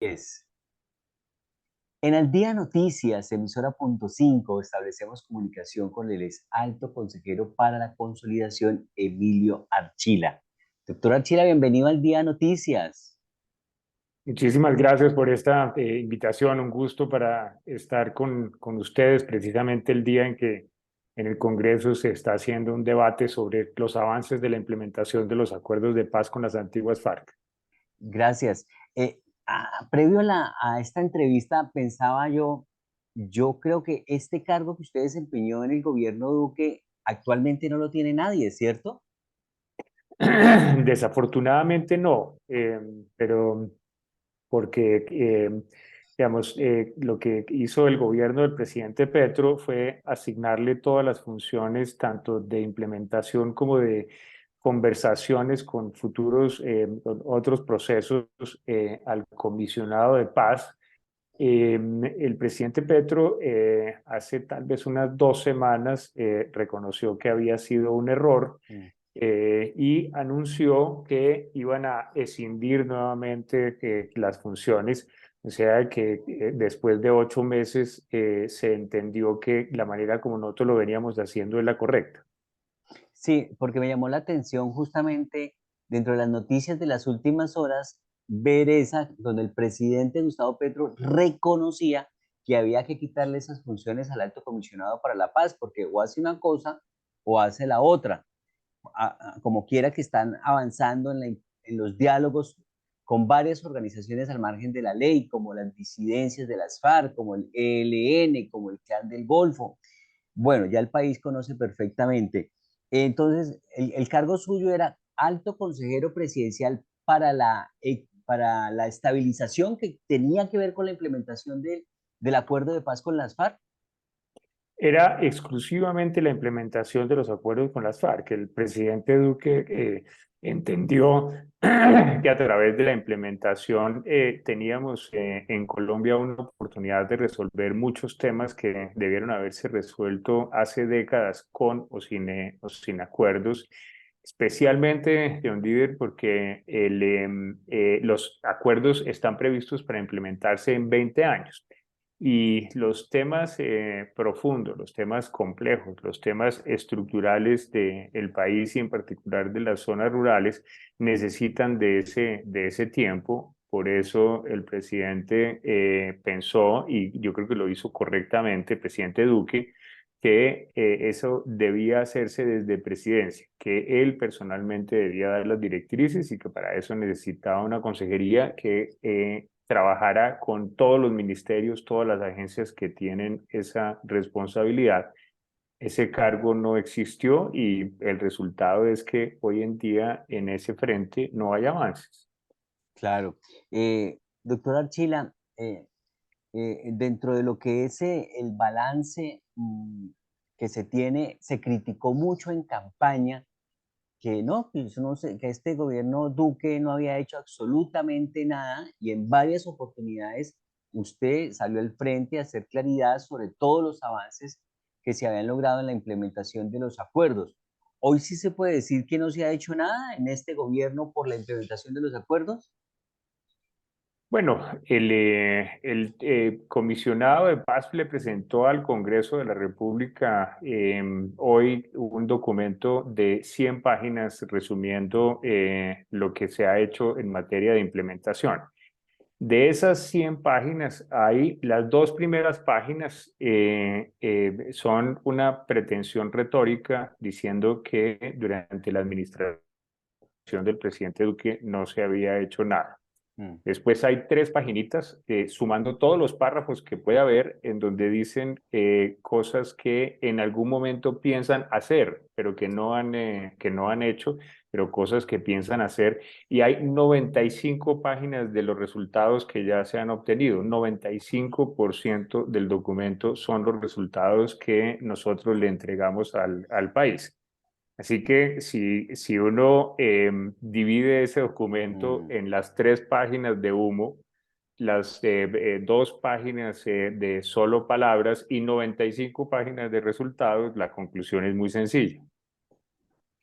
10. En Al Día Noticias, emisora punto 5, establecemos comunicación con el ex alto consejero para la consolidación, Emilio Archila. Doctor Archila, bienvenido al Día Noticias. Muchísimas gracias por esta invitación. Un gusto para estar con ustedes precisamente el día en que en el Congreso se está haciendo un debate sobre los avances de la implementación de los acuerdos de paz con las antiguas FARC. Gracias. Previo a, a esta entrevista, pensaba yo creo que este cargo que usted desempeñó en el gobierno Duque actualmente no lo tiene nadie, ¿cierto? Desafortunadamente no, pero porque, digamos, lo que hizo el gobierno del presidente Petro fue asignarle todas las funciones, tanto de implementación como de conversaciones con futuros otros procesos al comisionado de paz. El presidente Petro hace tal vez unas 2 semanas reconoció que había sido un error Mm. y anunció que iban a escindir nuevamente las funciones, o sea que después de 8 meses se entendió que la manera como nosotros lo veníamos haciendo es la correcta. Sí, porque me llamó la atención justamente dentro de las noticias de las últimas horas ver esa donde el presidente Gustavo Petro reconocía que había que quitarle esas funciones al alto comisionado para la paz, porque o hace una cosa o hace la otra. Como quiera que están avanzando en los diálogos con varias organizaciones al margen de la ley, como las disidencias de las FARC, como el ELN, como el Clan del Golfo. Bueno, ya el país conoce perfectamente. Entonces, el cargo suyo era alto consejero presidencial para la estabilización que tenía que ver con la implementación del acuerdo de paz con las FARC. Era exclusivamente la implementación de los acuerdos con las FARC. El presidente Duque entendió que a través de la implementación teníamos en Colombia una oportunidad de resolver muchos temas que debieron haberse resuelto hace décadas con o sin acuerdos, especialmente, John Diver, porque los acuerdos están previstos para implementarse en 20 años. Y los temas profundos, los temas complejos, los temas estructurales del país y en particular de las zonas rurales necesitan de ese tiempo. Por eso el presidente pensó, y yo creo que lo hizo correctamente, el presidente Duque, que eso debía hacerse desde presidencia, que él personalmente debía dar las directrices y que para eso necesitaba una consejería que trabajara con todos los ministerios, todas las agencias que tienen esa responsabilidad. Ese cargo no existió y el resultado es que hoy en día en ese frente no hay avances. Claro. Doctor Archila, dentro de lo que es el balance que se tiene, se criticó mucho en campaña que no, que, eso no que este gobierno Duque no había hecho absolutamente nada y en varias oportunidades usted salió al frente a hacer claridad sobre todos los avances que se habían logrado en la implementación de los acuerdos. Hoy sí se puede decir que no se ha hecho nada en este gobierno por la implementación de los acuerdos. Bueno, el comisionado de paz le presentó al Congreso de la República hoy un documento de 100 páginas resumiendo lo que se ha hecho en materia de implementación. De esas 100 páginas, hay las 2 primeras páginas son una pretensión retórica diciendo que durante la administración del presidente Duque no se había hecho nada. Mm. Después hay 3 paginitas, sumando todos los párrafos que puede haber, en donde dicen cosas que en algún momento piensan hacer, pero que no han hecho, pero cosas que piensan hacer. Y hay 95 páginas de los resultados que ya se han obtenido. 95% del documento son los resultados que nosotros le entregamos al país. Así que si uno divide ese documento Mm. en las 3 páginas de humo, las 2 páginas de solo palabras y 95 páginas de resultados, la conclusión es muy sencilla.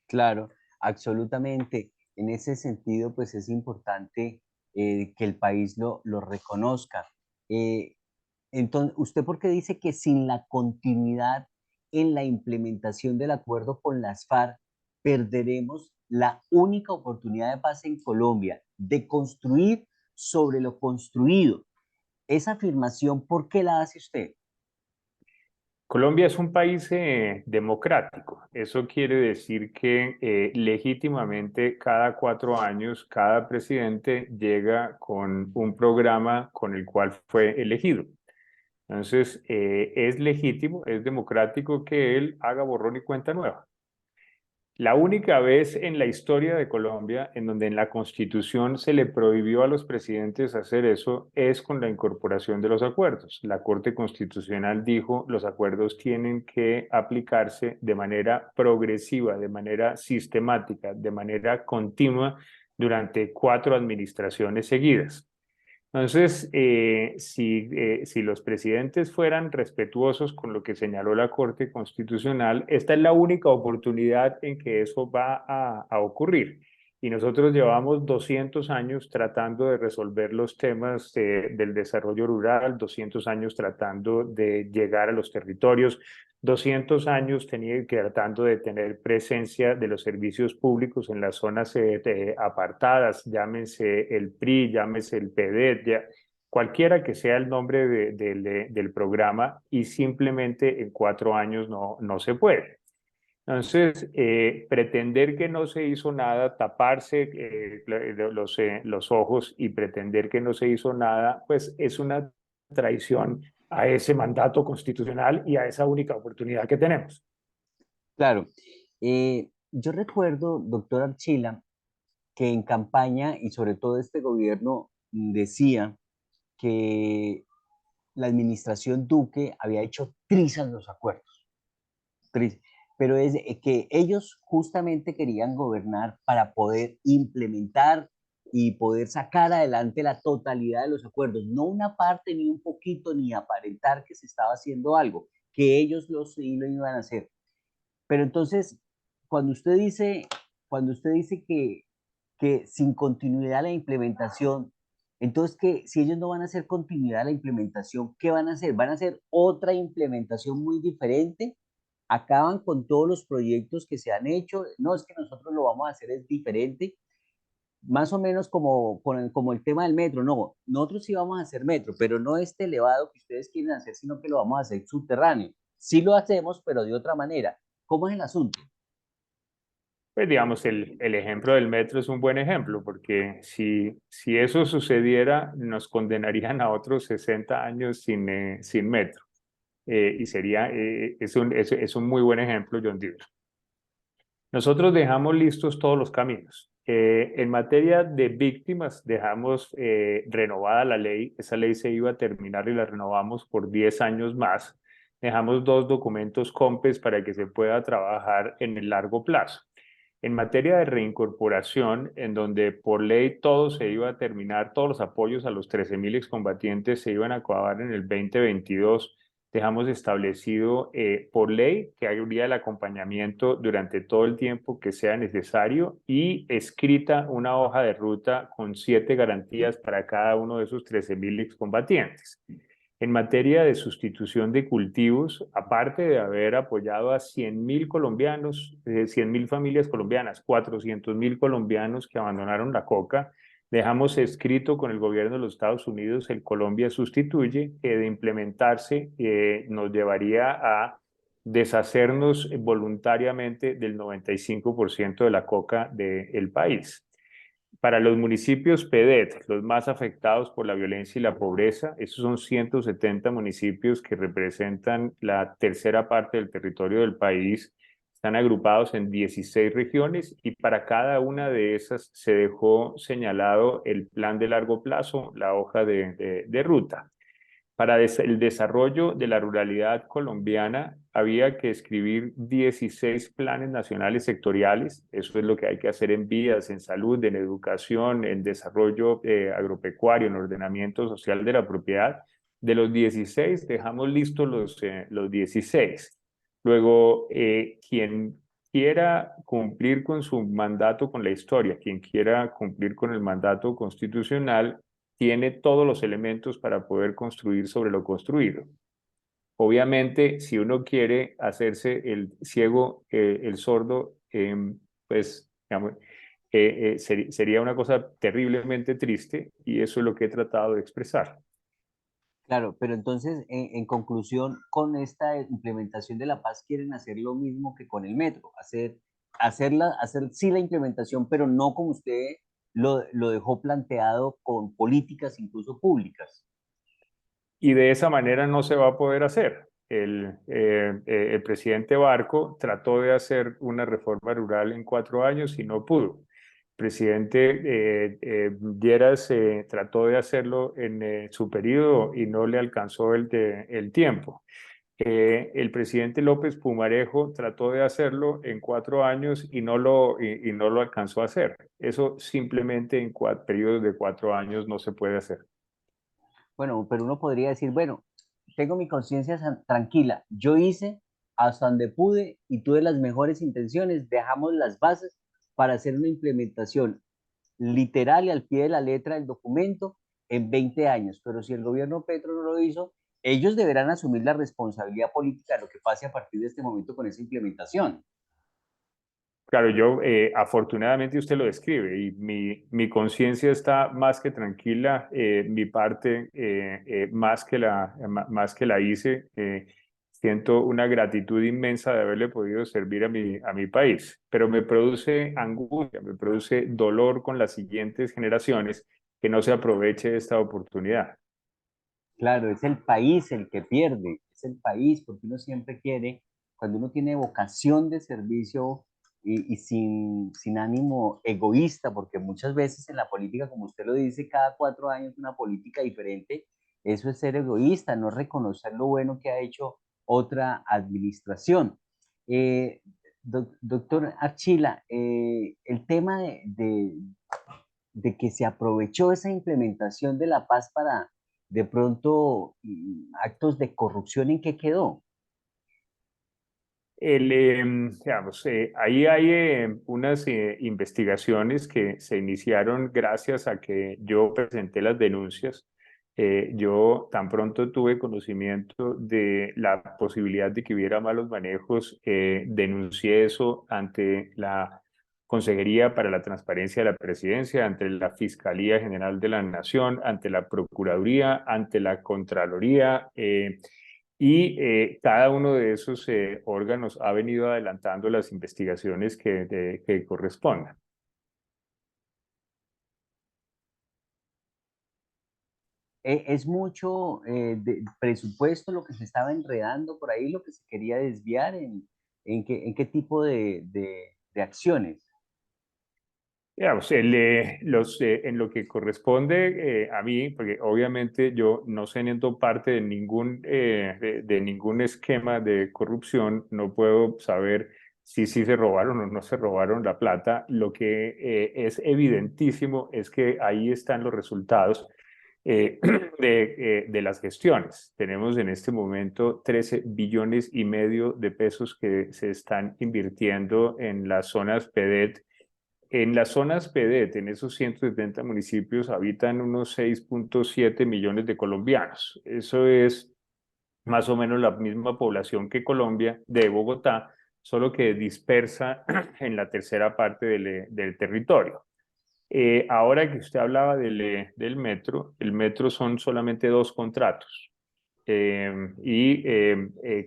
Claro, absolutamente. En ese sentido, pues es importante. que el país lo reconozca. Eh, entonces, ¿usted por qué dice que sin la continuidad en la implementación del acuerdo con las FARC perderemos la única oportunidad de paz en Colombia, de construir sobre lo construido? Esa afirmación, ¿por qué la hace usted? Colombia es un país democrático. Eso quiere decir que legítimamente cada 4 años cada presidente llega con un programa con el cual fue elegido. Entonces, es legítimo, es democrático que él haga borrón y cuenta nueva. La única vez en la historia de Colombia en donde en la Constitución se le prohibió a los presidentes hacer eso es con la incorporación de los acuerdos. La Corte Constitucional dijo los acuerdos tienen que aplicarse de manera progresiva, de manera sistemática, de manera continua durante 4 administraciones seguidas. Entonces, si los presidentes fueran respetuosos con lo que señaló la Corte Constitucional, esta es la única oportunidad en que eso va a ocurrir. Y nosotros llevamos 200 años tratando de resolver los temas del desarrollo rural, 200 años tratando de llegar a los territorios, 200 años tratando de tener presencia de los servicios públicos en las zonas apartadas, llámense el PRI, llámese el PD, cualquiera que sea el nombre del programa, y simplemente en 4 años no se puede. Entonces, pretender que no se hizo nada, taparse los ojos y pretender que no se hizo nada, pues es una traición a ese mandato constitucional y a esa única oportunidad que tenemos. Claro, yo recuerdo, doctor Archila, que en campaña y sobre todo este gobierno decía que la administración Duque había hecho trizas los acuerdos, pero es que ellos justamente querían gobernar para poder implementar y poder sacar adelante la totalidad de los acuerdos, no una parte ni un poquito, ni aparentar que se estaba haciendo algo, que ellos sí lo iban a hacer. Pero entonces, cuando usted dice, cuando usted dice que sin continuidad la implementación, entonces que si ellos no van a hacer continuidad a la implementación, ¿qué van a hacer? ¿Van a hacer otra implementación muy diferente? ¿Acaban con todos los proyectos que se han hecho? No, es que nosotros lo vamos a hacer es diferente, más o menos como el tema del metro. No, nosotros sí vamos a hacer metro, pero no este elevado que ustedes quieren hacer, sino que lo vamos a hacer subterráneo. Sí lo hacemos, pero de otra manera. ¿Cómo es el asunto? Pues digamos, el ejemplo del metro es un buen ejemplo, porque si eso sucediera, nos condenarían a otros 60 años sin metro. Y es un muy buen ejemplo, John Deere. Nosotros dejamos listos todos los caminos. En materia de víctimas, dejamos renovada la ley. Esa ley se iba a terminar y la renovamos por 10 años más. Dejamos 2 documentos COMPES para que se pueda trabajar en el largo plazo. En materia de reincorporación, en donde por ley todo se iba a terminar, todos los apoyos a los 13.000 excombatientes se iban a acabar en el 2022, dejamos establecido por ley que habría el acompañamiento durante todo el tiempo que sea necesario y escrita una hoja de ruta con 7 garantías para cada uno de esos 13.000 excombatientes. En materia de sustitución de cultivos, aparte de haber apoyado a 100.000 colombianos, 100.000 familias colombianas, 400.000 colombianos que abandonaron la coca, dejamos escrito con el gobierno de los Estados Unidos el Colombia Sustituye, que de implementarse nos llevaría a deshacernos voluntariamente del 95% de la coca del país. Para los municipios PEDET, los más afectados por la violencia y la pobreza, esos son 170 municipios que representan la tercera parte del territorio del país. Están agrupados en 16 regiones y para cada una de esas se dejó señalado el plan de largo plazo, la hoja de ruta. Para el desarrollo de la ruralidad colombiana había que escribir 16 planes nacionales sectoriales. Eso es lo que hay que hacer en vías, en salud, en educación, en desarrollo agropecuario, en ordenamiento social de la propiedad. De los 16 dejamos listos los 16. Luego, quien quiera cumplir con su mandato con la historia, quien quiera cumplir con el mandato constitucional, tiene todos los elementos para poder construir sobre lo construido. Obviamente, si uno quiere hacerse el ciego, el sordo, pues digamos, sería una cosa terriblemente triste y eso es lo que he tratado de expresar. Claro, pero entonces, en conclusión, con esta implementación de la paz quieren hacer lo mismo que con el metro, hacer sí la implementación, pero no como usted lo dejó planteado con políticas incluso públicas. Y de esa manera no se va a poder hacer. El presidente Barco trató de hacer una reforma rural en 4 años y no pudo. El presidente Lleras trató de hacerlo en su periodo y no le alcanzó el tiempo. El presidente López Pumarejo trató de hacerlo en 4 años y no lo alcanzó a hacer. Eso simplemente en periodos de 4 años no se puede hacer. Bueno, pero uno podría decir, bueno, tengo mi conciencia tranquila, yo hice hasta donde pude y tuve las mejores intenciones, dejamos las bases para hacer una implementación literal y al pie de la letra del documento en 20 años. Pero si el gobierno Petro no lo hizo, ellos deberán asumir la responsabilidad política de lo que pase a partir de este momento con esa implementación. Claro, afortunadamente usted lo describe y mi conciencia está más que tranquila, mi parte más que la hice, siento una gratitud inmensa de haberle podido servir a mi país, pero me produce angustia, me produce dolor con las siguientes generaciones que no se aproveche de esta oportunidad. Claro, es el país el que pierde, es el país, porque uno siempre quiere, cuando uno tiene vocación de servicio y sin ánimo egoísta, porque muchas veces en la política, como usted lo dice, cada 4 años una política diferente, eso es ser egoísta, no reconocer lo bueno que ha hecho otra administración. Eh, doctor Archila, el tema de que se aprovechó esa implementación de la paz para de pronto actos de corrupción, ¿en qué quedó? Digamos, ahí hay unas investigaciones que se iniciaron gracias a que yo presenté las denuncias. Yo tan pronto tuve conocimiento de la posibilidad de que hubiera malos manejos, denuncié eso ante la Consejería para la Transparencia de la Presidencia, ante la Fiscalía General de la Nación, ante la Procuraduría, ante la Contraloría. Cada uno de esos órganos ha venido adelantando las investigaciones que correspondan. Es mucho de presupuesto lo que se estaba enredando por ahí, lo que se quería desviar en qué tipo de acciones. Digamos, en lo que corresponde a mí, porque obviamente yo no siendo parte de de ningún esquema de corrupción, no puedo saber si sí se robaron o no se robaron la plata. Lo que es evidentísimo es que ahí están los resultados de las gestiones. Tenemos en este momento 13,5 billones de pesos que se están invirtiendo en las zonas PEDET. En las zonas PEDET, en esos 170 municipios, habitan unos 6,7 millones de colombianos. Eso es más o menos la misma población que Colombia, de Bogotá, solo que dispersa en la tercera parte del territorio. Ahora que usted hablaba del metro, el metro son solamente 2 contratos.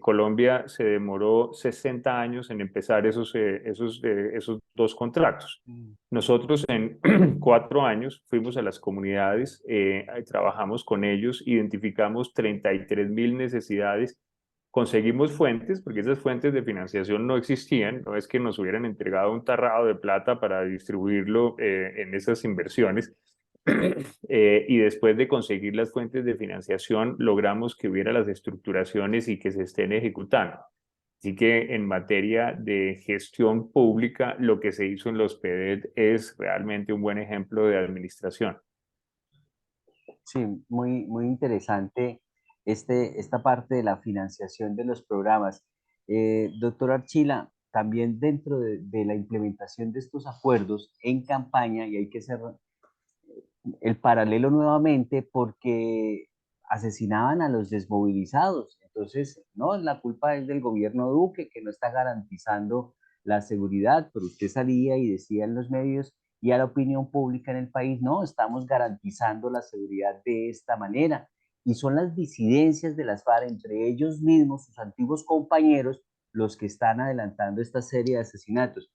Colombia se demoró 60 años en empezar esos 2 contratos. Mm. Nosotros en 4 años fuimos a las comunidades, trabajamos con ellos, identificamos 33.000 necesidades, conseguimos fuentes, porque esas fuentes de financiación no existían, no es que nos hubieran entregado un tarrado de plata para distribuirlo en esas inversiones. Y después de conseguir las fuentes de financiación, logramos que hubiera las estructuraciones y que se estén ejecutando. Así que en materia de gestión pública, lo que se hizo en los PEDET es realmente un buen ejemplo de administración. Sí, muy interesante esta parte de la financiación de los programas. Doctor Archila, también dentro de la implementación de estos acuerdos en campaña, y hay que hacer el paralelo nuevamente porque asesinaban a los desmovilizados. Entonces, no, la culpa es del gobierno Duque que no está garantizando la seguridad, pero usted salía y decía en los medios y a la opinión pública en el país, no, estamos garantizando la seguridad de esta manera. Y son las disidencias de las FARC, entre ellos mismos, sus antiguos compañeros, los que están adelantando esta serie de asesinatos.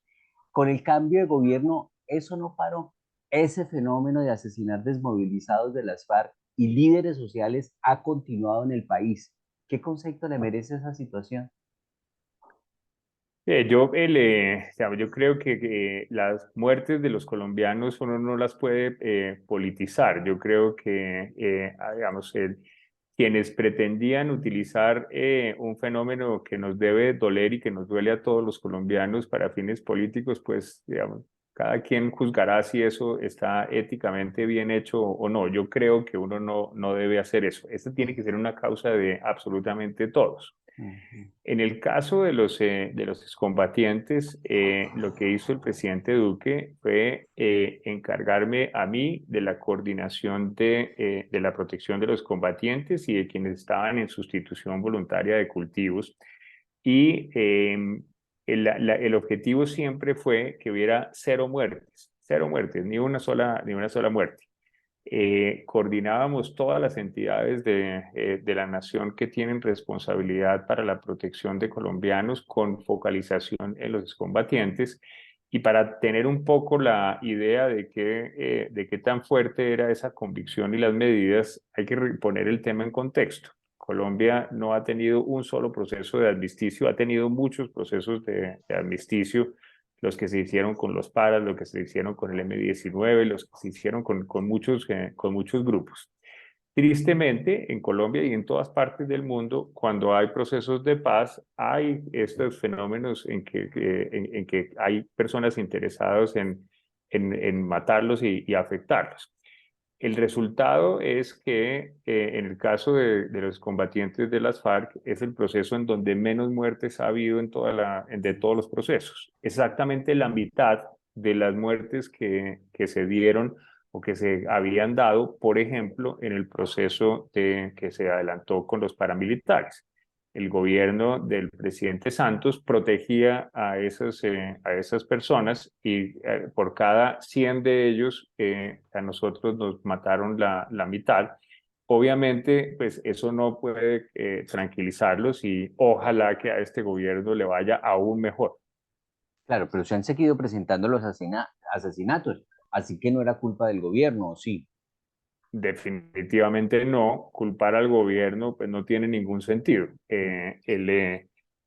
Con el cambio de gobierno, eso no paró. Ese fenómeno de asesinar desmovilizados de las FARC y líderes sociales ha continuado en el país. ¿Qué concepto le merece esa situación? Digamos, yo creo que las muertes de los colombianos uno no las puede politizar. Yo creo que, digamos, quienes pretendían utilizar un fenómeno que nos debe doler y que nos duele a todos los colombianos para fines políticos, pues, digamos, cada quien juzgará si eso está éticamente bien hecho o no. Yo creo que uno no debe hacer eso. Esta tiene que ser una causa de absolutamente todos. Ujú. En el caso de los excombatientes, lo que hizo el presidente Duque fue encargarme a mí de la coordinación de la protección de los combatientes y de quienes estaban en sustitución voluntaria de cultivos. Y el objetivo siempre fue que hubiera cero muertes, ni una sola muerte. Coordinábamos todas las entidades de la nación que tienen responsabilidad para la protección de colombianos con focalización en los excombatientes y para tener un poco la idea de qué tan fuerte era esa convicción y las medidas, hay que poner el tema en contexto. Colombia no ha tenido un solo proceso de armisticio, ha tenido muchos procesos de armisticio, los que se hicieron con los paras, los que se hicieron con el M-19, los que se hicieron con muchos grupos. Tristemente, en Colombia y en todas partes del mundo, cuando hay procesos de paz, hay estos fenómenos en que hay personas interesadas en matarlos y afectarlos. El resultado es que en el caso de los combatientes de las FARC es el proceso en donde menos muertes ha habido de todos los procesos. Exactamente la mitad de las muertes que se dieron o que se habían dado, por ejemplo, en el proceso que se adelantó con los paramilitares. El gobierno del presidente Santos protegía a esas personas y por cada 100 de ellos a nosotros nos mataron la mitad. Obviamente, pues eso no puede tranquilizarlos y ojalá que a este gobierno le vaya aún mejor. Claro, pero se han seguido presentando los asesinatos, así que no era culpa del gobierno, ¿o sí? Definitivamente no, culpar al gobierno pues no tiene ningún sentido.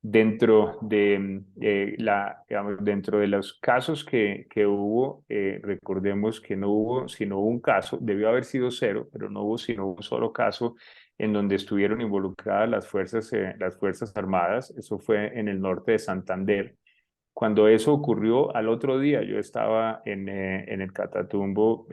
Dentro digamos, dentro de los casos que hubo, recordemos que no hubo sino un caso, debió haber sido cero, pero no hubo sino un solo caso en donde estuvieron involucradas las fuerzas armadas. Eso fue en el norte de Santander. Cuando eso ocurrió, al otro día yo estaba en el Catatumbo,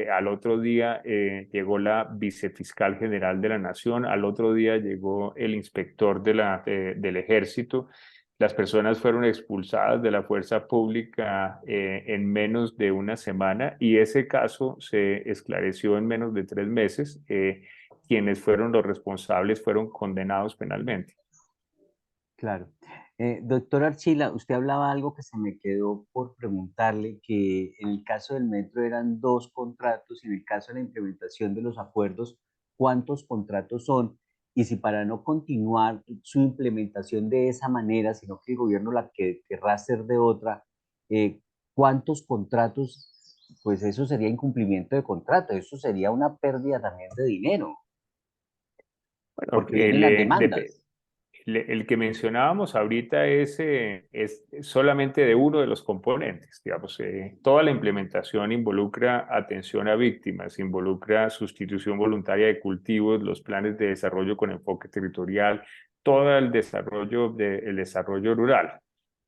al otro día llegó la vicefiscal general de la Nación, al otro día llegó el inspector del Ejército, las personas fueron expulsadas de la fuerza pública en menos de una semana y ese caso se esclareció en menos de 3 meses. Quienes fueron los responsables fueron condenados penalmente. Claro. Doctor Archila, usted hablaba algo que se me quedó por preguntarle, que en el caso del metro eran dos contratos y en el caso de la implementación de los acuerdos, ¿cuántos contratos son? Y si para no continuar su implementación de esa manera, sino que el gobierno la que querrá hacer de otra, eh, ¿cuántos contratos? Pues eso sería incumplimiento de contrato, eso sería una pérdida también de dinero, Bueno, porque vienen las demandas. el que mencionábamos ahorita es solamente de uno de los componentes. Digamos, toda la implementación involucra atención a víctimas, involucra sustitución voluntaria de cultivos, los planes de desarrollo con enfoque territorial, todo el desarrollo rural.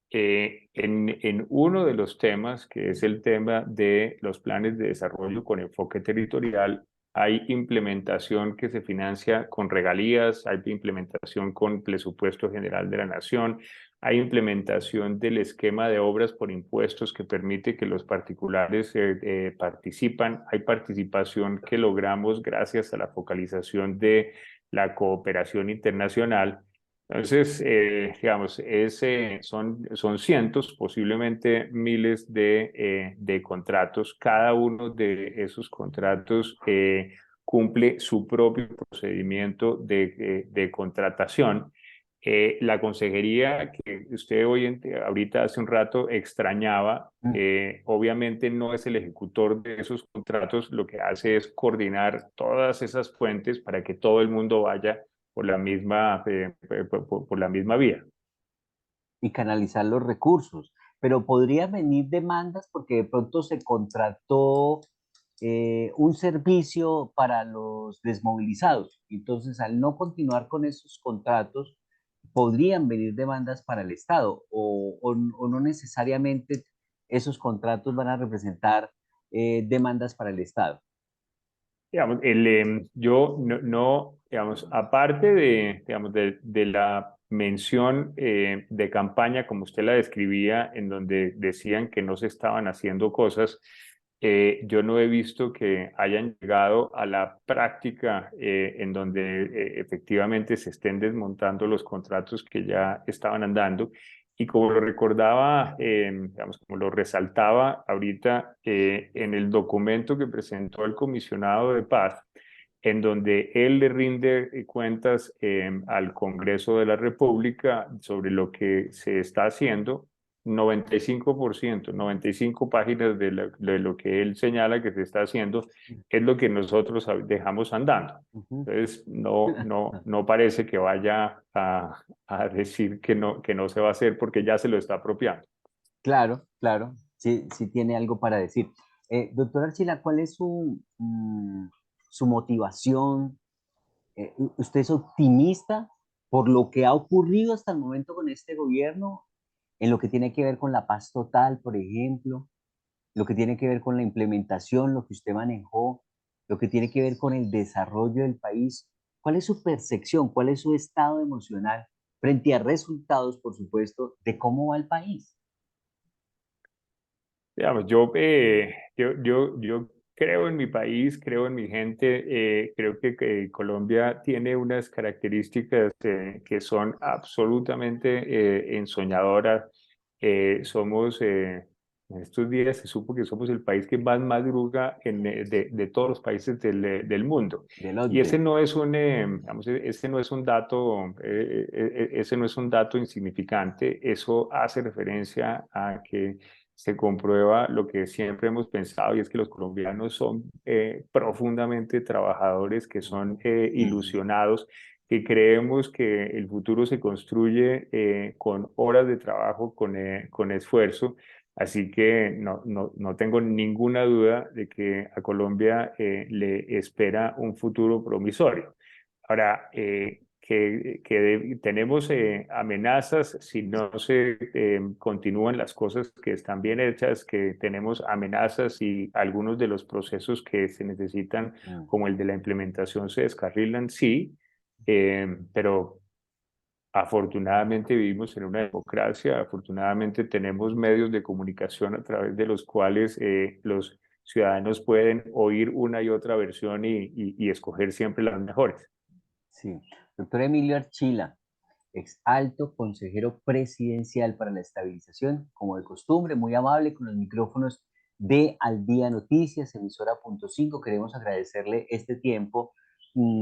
En uno de los temas, que es el tema de los planes de desarrollo con enfoque territorial, hay implementación que se financia con regalías, hay implementación con presupuesto general de la nación, hay implementación del esquema de obras por impuestos que permite que los particulares participan, hay participación que logramos gracias a la focalización de la cooperación internacional. Entonces, digamos, son cientos, posiblemente miles de contratos. Cada uno de esos contratos cumple su propio procedimiento de contratación. La consejería que usted ahorita hace un rato extrañaba, Mm. obviamente no es el ejecutor de esos contratos, lo que hace es coordinar todas esas fuentes para que todo el mundo vaya por la misma vía. Y canalizar los recursos. Pero podrían venir demandas porque de pronto se contrató un servicio para los desmovilizados. Entonces, al no continuar con esos contratos, podrían venir demandas para el Estado o no necesariamente esos contratos van a representar demandas para el Estado. Digamos, yo digamos, aparte de la mención de campaña, como usted la describía, en donde decían que no se estaban haciendo cosas, yo no he visto que hayan llegado a la práctica en donde efectivamente se estén desmontando los contratos que ya estaban andando. Y como lo recordaba, digamos, como lo resaltaba ahorita en el documento que presentó el comisionado de paz, en donde él le rinde cuentas al Congreso de la República sobre lo que se está haciendo, 95%, 95 páginas de lo que él señala que se está haciendo, es lo que nosotros dejamos andando. Ujú. Entonces, no parece que vaya a decir que no se va a hacer porque ya se lo está apropiando. Claro, claro, sí, sí tiene algo para decir. Doctor Archila, ¿cuál es su motivación? ¿Usted es optimista por lo que ha ocurrido hasta el momento con este gobierno, en lo que tiene que ver con la paz total, por ejemplo, lo que tiene que ver con la implementación, lo que usted manejó, lo que tiene que ver con el desarrollo del país? ¿Cuál es su percepción? ¿Cuál es su estado emocional frente a resultados, por supuesto, de cómo va el país? Digamos, yo creo en mi país, creo en mi gente, creo que Colombia tiene unas características que son absolutamente ensoñadoras. En estos días se supo que somos el país que más madruga de todos los países del mundo. Del Y ese OCDE. no es digamos, ese no es un dato, ese no es un dato insignificante. Eso hace referencia a que se comprueba lo que siempre hemos pensado y es que los colombianos son profundamente trabajadores, que son Mm. ilusionados, que creemos que el futuro se construye con horas de trabajo, con esfuerzo. Así que no tengo ninguna duda de que a Colombia le espera un futuro promisorio. Ahora, tenemos amenazas si no se continúan las cosas que están bien hechas, que tenemos amenazas y algunos de los procesos que se necesitan, Mm. como el de la implementación, se descarrilan, sí, pero afortunadamente vivimos en una democracia, afortunadamente tenemos medios de comunicación a través de los cuales los ciudadanos pueden oír una y otra versión y escoger siempre las mejores. Sí. Doctor Emilio Archila, ex alto consejero presidencial para la estabilización, como de costumbre, muy amable con los micrófonos de Al Día Noticias, emisora punto 5. Queremos agradecerle este tiempo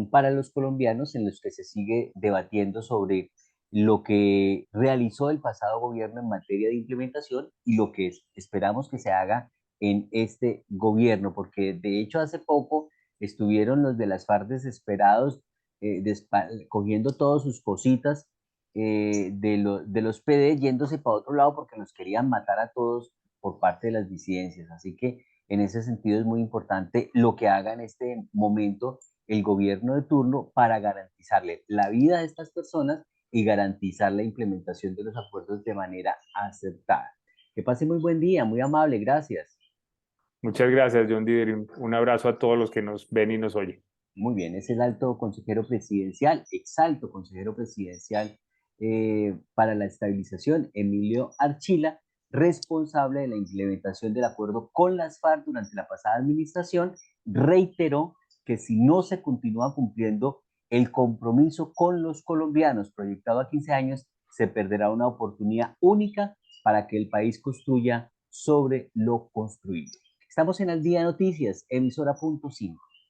para los colombianos en los que se sigue debatiendo sobre lo que realizó el pasado gobierno en materia de implementación y lo que esperamos que se haga en este gobierno, porque de hecho hace poco estuvieron los de las FARC desesperados, cogiendo todas sus cositas de los PD yéndose para otro lado porque nos querían matar a todos por parte de las disidencias. Así que en ese sentido es muy importante lo que haga en este momento el gobierno de turno para garantizarle la vida de estas personas y garantizar la implementación de los acuerdos de manera acertada. Que pase muy buen día, muy amable, gracias. Muchas gracias, John Dider, y un abrazo a todos los que nos ven y nos oyen. Muy bien, es el alto consejero presidencial, exalto consejero presidencial para la Estabilización, Emilio Archila, responsable de la implementación del acuerdo con las FARC durante la pasada administración, reiteró que si no se continúa cumpliendo el compromiso con los colombianos proyectado a 15 años, se perderá una oportunidad única para que el país construya sobre lo construido. Estamos en Al Día Noticias, emisora .5.